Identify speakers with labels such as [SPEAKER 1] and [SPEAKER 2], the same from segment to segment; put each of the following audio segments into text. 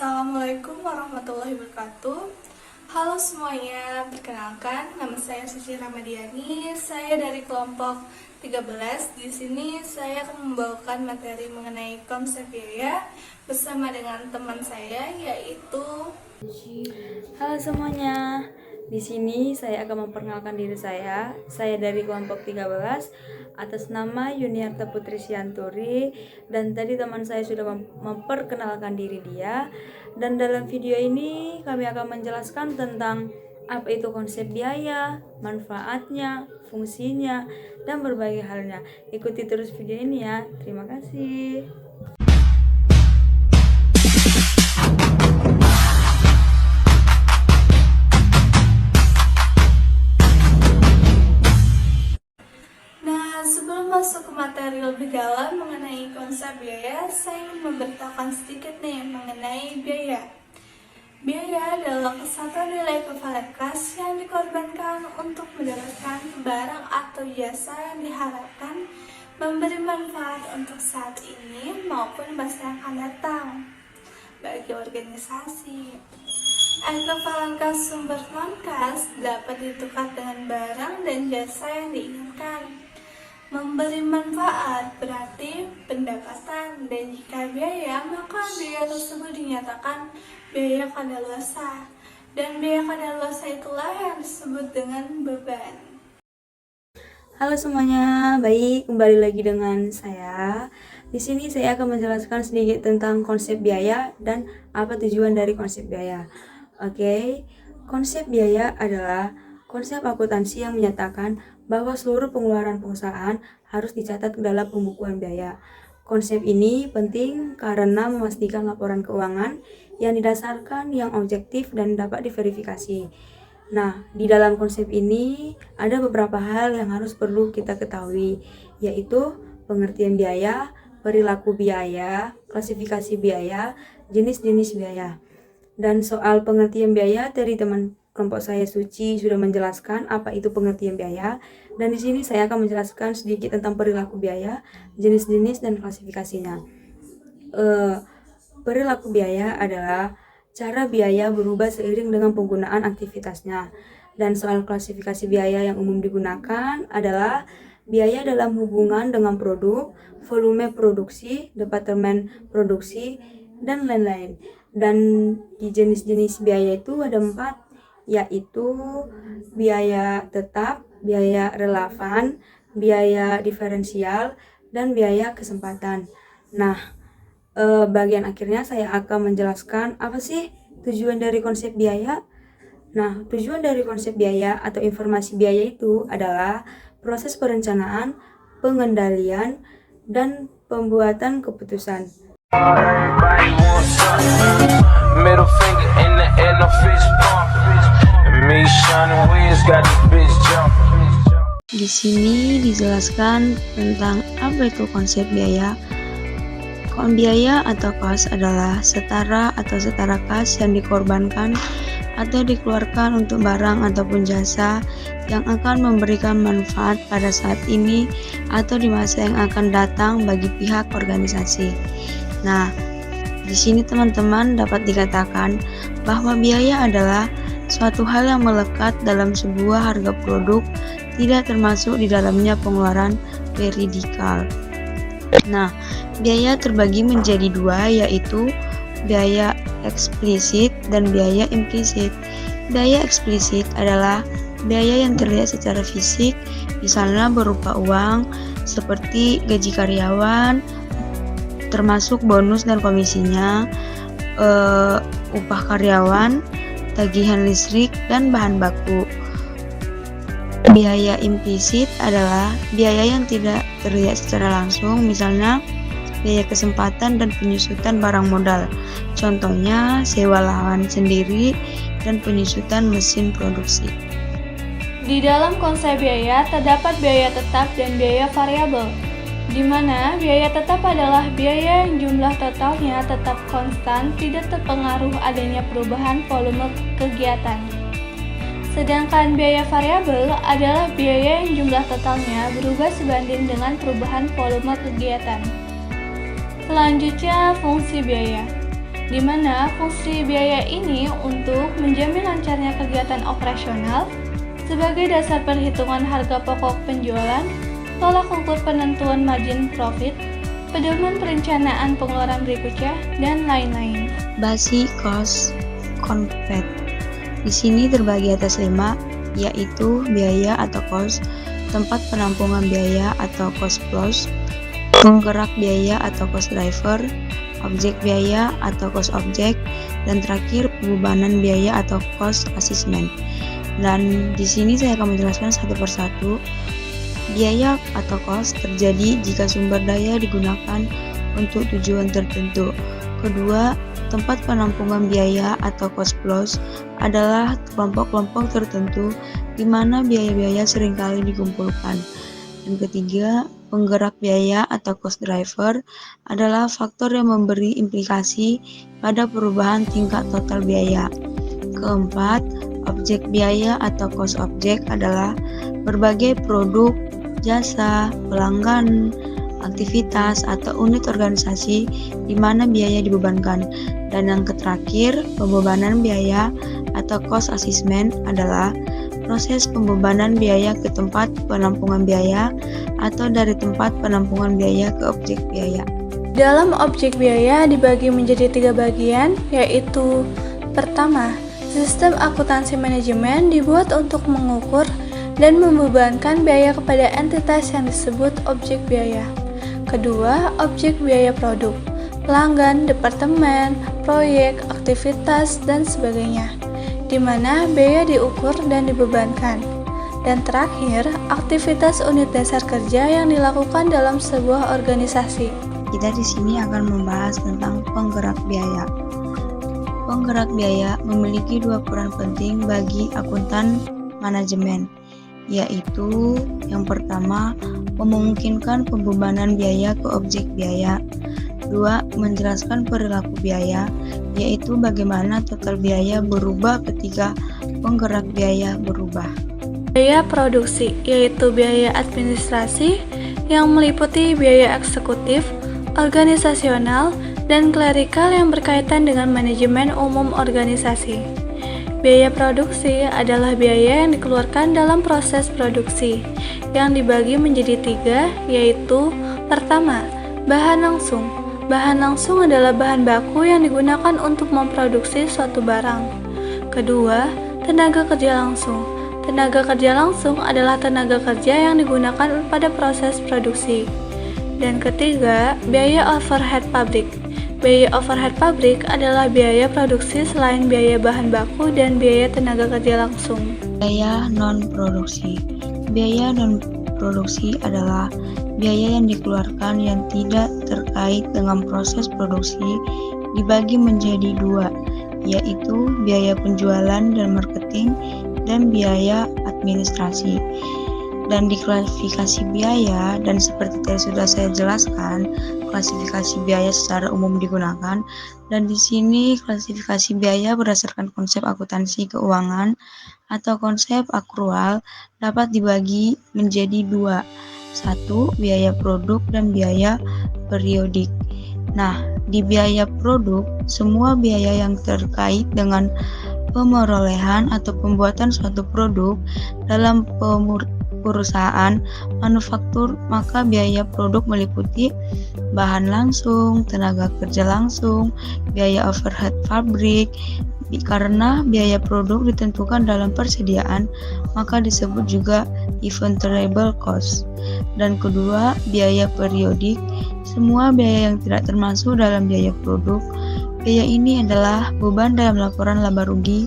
[SPEAKER 1] Assalamualaikum warahmatullahi wabarakatuh. Halo semuanya, perkenalkan nama saya Suci Ramadiani. Saya dari kelompok 13. Di sini saya akan membawakan materi mengenai konsep biaya bersama dengan teman saya yaitu.
[SPEAKER 2] Halo semuanya. Di sini saya akan memperkenalkan diri saya. Saya dari kelompok 13 atas nama Yuniarta Putri Sianturi, dan tadi teman saya sudah memperkenalkan diri dia. Dan dalam video ini kami akan menjelaskan tentang apa itu konsep biaya, manfaatnya, fungsinya, dan berbagai halnya. Ikuti terus video ini ya. Terima kasih.
[SPEAKER 1] Sebelum masuk ke materi lebih dalam mengenai konsep biaya, saya ingin memberitahukan sedikit nih mengenai biaya. Biaya adalah kesatuan nilai kevalen kas yang dikorbankan untuk mendapatkan barang atau jasa yang diharapkan memberi manfaat untuk saat ini maupun masa yang akan datang bagi organisasi. Ekivalen kas sumber non-kas dapat ditukar dengan barang dan jasa yang diinginkan. Memberi manfaat berarti pendapatan, dan jika biaya maka biaya tersebut dinyatakan biaya kadaluarsa, dan biaya kadaluarsa itulah yang disebut dengan beban.
[SPEAKER 2] Halo semuanya, baik, kembali lagi dengan saya. Di sini saya akan menjelaskan sedikit tentang konsep biaya dan apa tujuan dari konsep biaya. Oke, konsep biaya adalah konsep akuntansi yang menyatakan bahwa seluruh pengeluaran perusahaan harus dicatat dalam pembukuan biaya. Konsep ini penting karena memastikan laporan keuangan yang didasarkan yang objektif dan dapat diverifikasi. Nah, di dalam konsep ini ada beberapa hal yang harus perlu kita ketahui, yaitu pengertian biaya, perilaku biaya, klasifikasi biaya, jenis-jenis biaya. Dan soal pengertian biaya dari teman kelompok saya Suci sudah menjelaskan apa itu pengertian biaya, dan di sini saya akan menjelaskan sedikit tentang perilaku biaya, jenis-jenis dan klasifikasinya. Perilaku biaya adalah cara biaya berubah seiring dengan penggunaan aktivitasnya. Dan soal klasifikasi biaya yang umum digunakan adalah biaya dalam hubungan dengan produk, volume produksi, departemen produksi, dan lain-lain. Dan di jenis-jenis biaya itu ada 4, yaitu biaya tetap, biaya relevan, biaya diferensial, dan biaya kesempatan. Nah, bagian akhirnya saya akan menjelaskan apa sih tujuan dari konsep biaya. Nah, tujuan dari konsep biaya atau informasi biaya itu adalah proses perencanaan, pengendalian, dan pembuatan keputusan. Di sini dijelaskan tentang apa itu konsep biaya. Biaya atau kas adalah setara atau setara kas yang dikorbankan atau dikeluarkan untuk barang ataupun jasa yang akan memberikan manfaat pada saat ini atau di masa yang akan datang bagi pihak organisasi. Nah, di sini teman-teman dapat dikatakan bahwa biaya adalah suatu hal yang melekat dalam sebuah harga produk, tidak termasuk di dalamnya pengeluaran peridikal. Nah, biaya terbagi menjadi 2, yaitu biaya eksplisit dan biaya implisit. Biaya eksplisit adalah biaya yang terlihat secara fisik, misalnya berupa uang, seperti gaji karyawan, termasuk bonus dan komisinya, upah karyawan, tagihan listrik, dan bahan baku. Biaya implisit adalah biaya yang tidak terlihat secara langsung, misalnya biaya kesempatan dan penyusutan barang modal. Contohnya sewa lahan sendiri dan penyusutan mesin produksi.
[SPEAKER 1] Di dalam konsep biaya terdapat biaya tetap dan biaya variabel, di mana biaya tetap adalah biaya yang jumlah totalnya tetap konstan, tidak terpengaruh adanya perubahan volume kegiatan. Sedangkan biaya variabel adalah biaya yang jumlah totalnya berubah sebanding dengan perubahan volume kegiatan. Selanjutnya, fungsi biaya. di mana fungsi biaya ini untuk menjamin lancarnya kegiatan operasional sebagai dasar perhitungan harga pokok penjualan, tolak ukur penentuan margin profit, pedoman perencanaan pengeluaran berikutnya, dan lain-lain.
[SPEAKER 2] Basic cost concept. Di sini terbagi atas 5, yaitu biaya atau cost, tempat penampungan biaya atau cost plus, penggerak biaya atau cost driver, objek biaya atau cost object, dan terakhir pembebanan biaya atau cost assessment. Dan di sini saya akan menjelaskan satu persatu. Biaya atau cost terjadi jika sumber daya digunakan untuk tujuan tertentu. Kedua, tempat penampungan biaya atau cost plus adalah kelompok-kelompok tertentu di mana biaya-biaya seringkali dikumpulkan. Dan ketiga, penggerak biaya atau cost driver adalah faktor yang memberi implikasi pada perubahan tingkat total biaya. Keempat, objek biaya atau cost object adalah berbagai produk, jasa, pelanggan, aktivitas, atau unit organisasi di mana biaya dibebankan. Dan yang terakhir, pembebanan biaya atau cost assessment adalah proses pembebanan biaya ke tempat penampungan biaya atau dari tempat penampungan biaya ke objek biaya.
[SPEAKER 1] Dalam objek biaya dibagi menjadi 3 bagian, yaitu pertama, sistem akuntansi manajemen dibuat untuk mengukur dan membebankan biaya kepada entitas yang disebut objek biaya. Kedua, objek biaya produk, pelanggan, departemen, proyek, aktivitas, dan sebagainya, di mana biaya diukur dan dibebankan. Dan terakhir, aktivitas unit dasar kerja yang dilakukan dalam sebuah organisasi.
[SPEAKER 2] Kita di sini akan membahas tentang penggerak biaya. Penggerak biaya memiliki 2 peran penting bagi akuntan manajemen, yaitu yang pertama, memungkinkan pembebanan biaya ke objek biaya. 2. Menjelaskan perilaku biaya, yaitu bagaimana total biaya berubah ketika penggerak biaya berubah.
[SPEAKER 1] Biaya produksi, yaitu biaya administrasi yang meliputi biaya eksekutif, organisasional, dan klerikal yang berkaitan dengan manajemen umum organisasi. Biaya produksi adalah biaya yang dikeluarkan dalam proses produksi, yang dibagi menjadi 3, yaitu pertama, bahan langsung. Bahan langsung adalah bahan baku yang digunakan untuk memproduksi suatu barang. Kedua, tenaga kerja langsung. Tenaga kerja langsung adalah tenaga kerja yang digunakan pada proses produksi. Dan ketiga, biaya overhead pabrik. Biaya overhead pabrik adalah biaya produksi selain biaya bahan baku dan biaya tenaga kerja langsung.
[SPEAKER 2] Biaya non-produksi. Biaya non-produksi adalah biaya yang dikeluarkan yang tidak terkait dengan proses produksi dibagi menjadi 2, yaitu biaya penjualan dan marketing dan biaya administrasi. Dan di klasifikasi biaya, dan seperti tadi sudah saya jelaskan, klasifikasi biaya secara umum digunakan, dan di sini klasifikasi biaya berdasarkan konsep akuntansi keuangan atau konsep akrual dapat dibagi menjadi 2. 1. Biaya produk dan biaya periodik. Nah, di biaya produk, semua biaya yang terkait dengan pemerolehan atau pembuatan suatu produk dalam perusahaan manufaktur, maka biaya produk meliputi bahan langsung, tenaga kerja langsung, biaya overhead pabrik. Karena biaya produk ditentukan dalam persediaan, maka disebut juga inventoriable cost. Dan kedua, biaya periodik. Semua biaya yang tidak termasuk dalam biaya produk. Biaya ini adalah beban dalam laporan laba rugi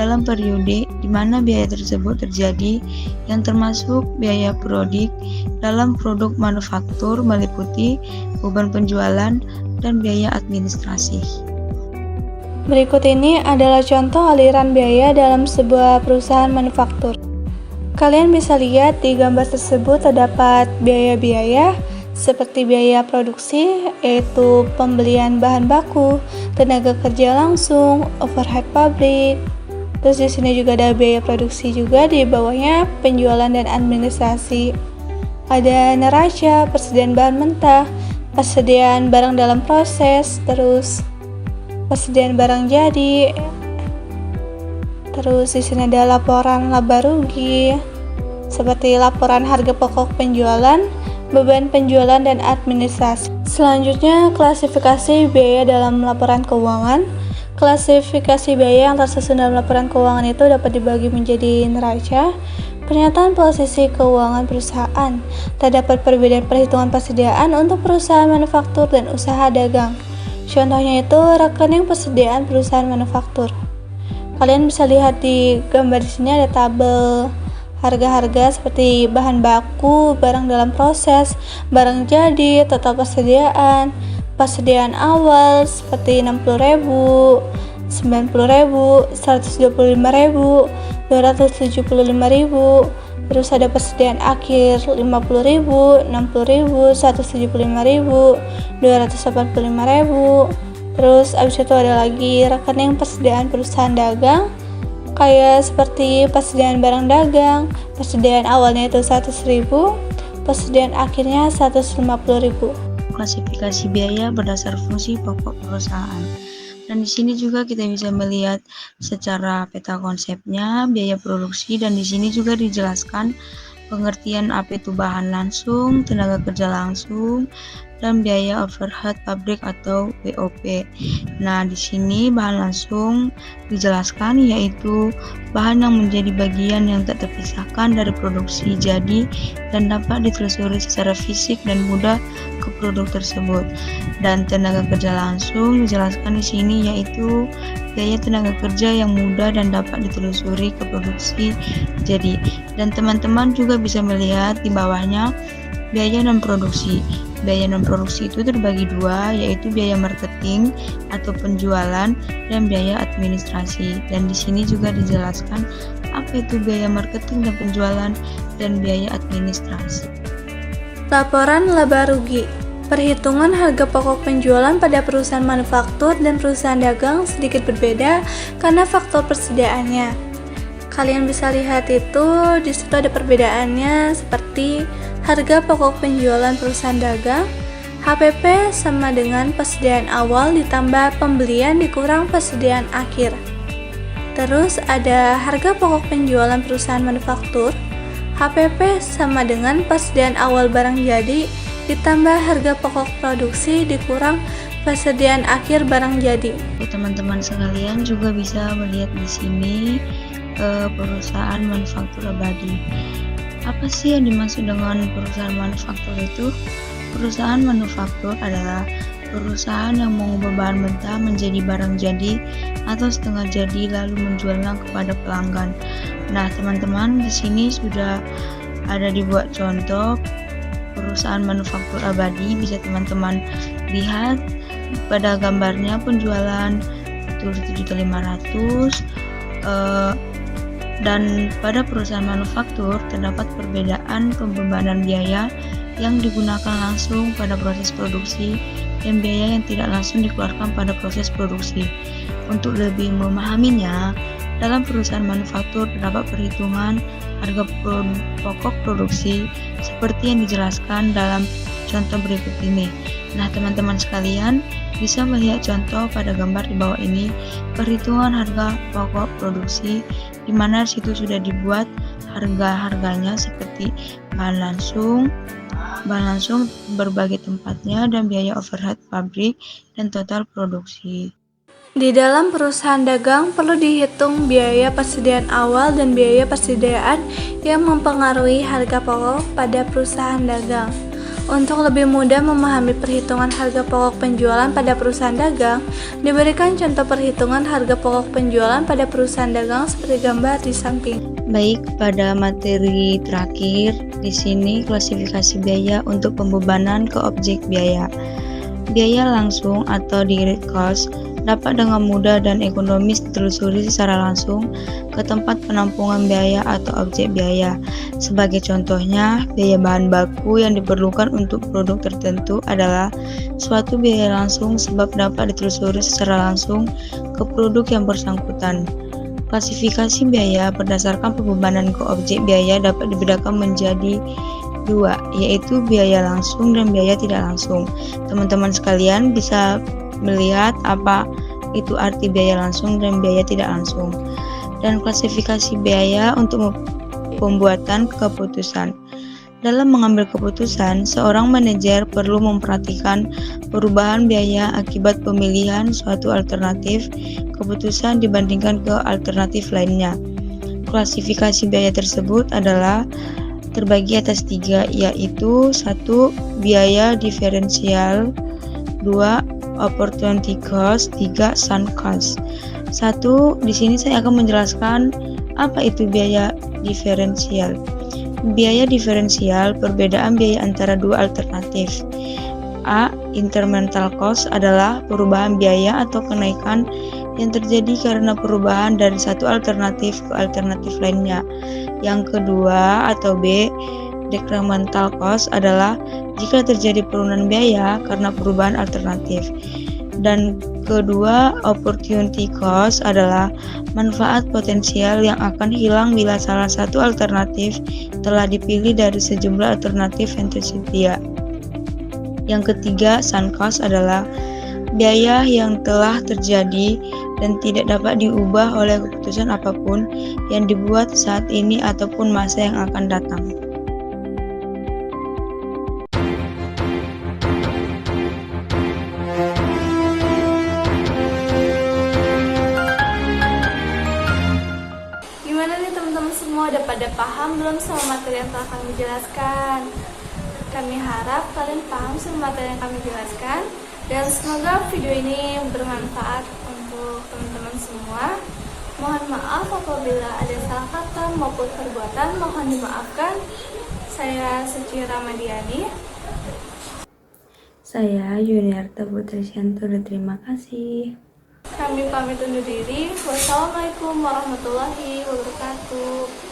[SPEAKER 2] dalam periode di mana biaya tersebut terjadi, yang termasuk biaya periodik dalam produk manufaktur meliputi beban penjualan dan biaya administrasi.
[SPEAKER 1] Berikut ini adalah contoh aliran biaya dalam sebuah perusahaan manufaktur. Kalian bisa lihat di gambar tersebut terdapat biaya-biaya seperti biaya produksi, yaitu pembelian bahan baku, tenaga kerja langsung, overhead pabrik. Terus di sini juga ada biaya produksi juga, di bawahnya penjualan dan administrasi. Ada neraca, persediaan bahan mentah, persediaan barang dalam proses, terus persediaan barang jadi. Terus di sini ada laporan laba rugi, seperti laporan harga pokok penjualan, beban penjualan dan administrasi. Selanjutnya, klasifikasi biaya dalam laporan keuangan. Klasifikasi biaya yang tersusun dalam laporan keuangan itu dapat dibagi menjadi neraca, pernyataan posisi keuangan perusahaan. Terdapat perbedaan perhitungan persediaan untuk perusahaan manufaktur dan usaha dagang. Contohnya itu rekening persediaan perusahaan manufaktur. Kalian bisa lihat di gambar di sini ada tabel harga-harga seperti bahan baku, barang dalam proses, barang jadi, total persediaan, persediaan awal seperti 60.000, 90.000, 125.000, 275.000, terus ada persediaan akhir 50.000, 60.000, 175.000, 285.000. Terus abis itu ada lagi rekening persediaan perusahaan dagang, kayak seperti persediaan barang dagang, persediaan awalnya itu 100.000, persediaan akhirnya 150.000.
[SPEAKER 2] Klasifikasi biaya berdasar fungsi pokok perusahaan. Dan di sini juga kita bisa melihat secara peta konsepnya biaya produksi, dan di sini juga dijelaskan pengertian apa itu bahan langsung, tenaga kerja langsung, dan biaya overhead pabrik atau BOP. Nah, di sini bahan langsung dijelaskan yaitu bahan yang menjadi bagian yang tak terpisahkan dari produksi jadi dan dapat ditelusuri secara fisik dan mudah ke produk tersebut. Dan tenaga kerja langsung dijelaskan di sini yaitu biaya tenaga kerja yang mudah dan dapat ditelusuri ke produksi jadi. Dan teman-teman juga bisa melihat di bawahnya biaya non produksi. Biaya non produksi itu terbagi dua, yaitu biaya marketing atau penjualan dan biaya administrasi. Dan di sini juga dijelaskan apa itu biaya marketing dan penjualan dan biaya administrasi.
[SPEAKER 1] Laporan laba rugi. Perhitungan harga pokok penjualan pada perusahaan manufaktur dan perusahaan dagang sedikit berbeda karena faktor persediaannya. Kalian bisa lihat itu di situ ada perbedaannya seperti harga pokok penjualan perusahaan dagang, HPP sama dengan persediaan awal ditambah pembelian dikurang persediaan akhir. Terus ada harga pokok penjualan perusahaan manufaktur, HPP sama dengan persediaan awal barang jadi ditambah harga pokok produksi dikurang persediaan akhir barang jadi.
[SPEAKER 2] Teman-teman sekalian juga bisa melihat di sini perusahaan manufaktur abadi. Apa sih yang dimaksud dengan perusahaan manufaktur itu? Perusahaan manufaktur adalah perusahaan yang mengubah bahan mentah menjadi barang jadi atau setengah jadi lalu menjualnya kepada pelanggan. Nah, teman-teman di sini sudah ada dibuat contoh perusahaan manufaktur abadi. Bisa teman-teman lihat pada gambarnya penjualan itu 7.500. Dan pada perusahaan manufaktur terdapat perbedaan pembebanan biaya yang digunakan langsung pada proses produksi dan biaya yang tidak langsung dikeluarkan pada proses produksi. Untuk lebih memahaminya, dalam perusahaan manufaktur terdapat perhitungan harga pokok produksi seperti yang dijelaskan dalam contoh berikut ini. Nah, teman-teman sekalian bisa melihat contoh pada gambar di bawah ini, perhitungan harga pokok produksi, di mana situ sudah dibuat harga-harganya seperti bahan langsung berbagai tempatnya dan biaya overhead pabrik dan total produksi.
[SPEAKER 1] Di dalam perusahaan dagang perlu dihitung biaya persediaan awal dan biaya persediaan yang mempengaruhi harga pokok pada perusahaan dagang. Untuk lebih mudah memahami perhitungan harga pokok penjualan pada perusahaan dagang, diberikan contoh perhitungan harga pokok penjualan pada perusahaan dagang seperti gambar di samping.
[SPEAKER 2] Baik, pada materi terakhir di sini klasifikasi biaya untuk pembebanan ke objek biaya. Biaya langsung atau direct cost dapat dengan mudah dan ekonomis ditelusuri secara langsung ke tempat penampungan biaya atau objek biaya. Sebagai contohnya, biaya bahan baku yang diperlukan untuk produk tertentu adalah suatu biaya langsung sebab dapat ditelusuri secara langsung ke produk yang bersangkutan. Klasifikasi biaya berdasarkan pembebanan ke objek biaya dapat dibedakan menjadi dua, yaitu biaya langsung dan biaya tidak langsung. Teman-teman sekalian bisa melihat apa itu arti biaya langsung dan biaya tidak langsung. Dan klasifikasi biaya untuk pembuatan keputusan. Dalam mengambil keputusan, seorang manajer perlu memperhatikan perubahan biaya akibat pemilihan suatu alternatif keputusan dibandingkan ke alternatif lainnya. Klasifikasi biaya tersebut adalah terbagi atas 3, yaitu 1. Biaya diferensial, 2. Opportunity cost, 3. Sunk cost. 1. Di sini saya akan menjelaskan apa itu biaya diferensial. Biaya diferensial perbedaan biaya antara dua alternatif. A. Incremental cost adalah perubahan biaya atau kenaikan yang terjadi karena perubahan dari satu alternatif ke alternatif lainnya. Yang kedua atau B. Decremental cost adalah jika terjadi penurunan biaya karena perubahan alternatif. Dan kedua, opportunity cost adalah manfaat potensial yang akan hilang bila salah satu alternatif telah dipilih dari sejumlah alternatif yang tersedia. Yang ketiga, sunk cost adalah biaya yang telah terjadi dan tidak dapat diubah oleh keputusan apapun yang dibuat saat ini ataupun masa yang akan datang.
[SPEAKER 1] Gimana nih teman-teman semua, udah pada paham belum sama materi yang telah kami jelaskan? Kami harap kalian paham sama materi yang kami jelaskan, dan semoga video ini bermanfaat untuk teman-teman semua. Mohon maaf apabila ada salah kata maupun perbuatan, mohon dimaafkan. Saya Suci Ramadiani.
[SPEAKER 2] Saya Yuniarta Putri Siantur, terima kasih.
[SPEAKER 1] Kami pamit undur diri. Wassalamualaikum warahmatullahi wabarakatuh.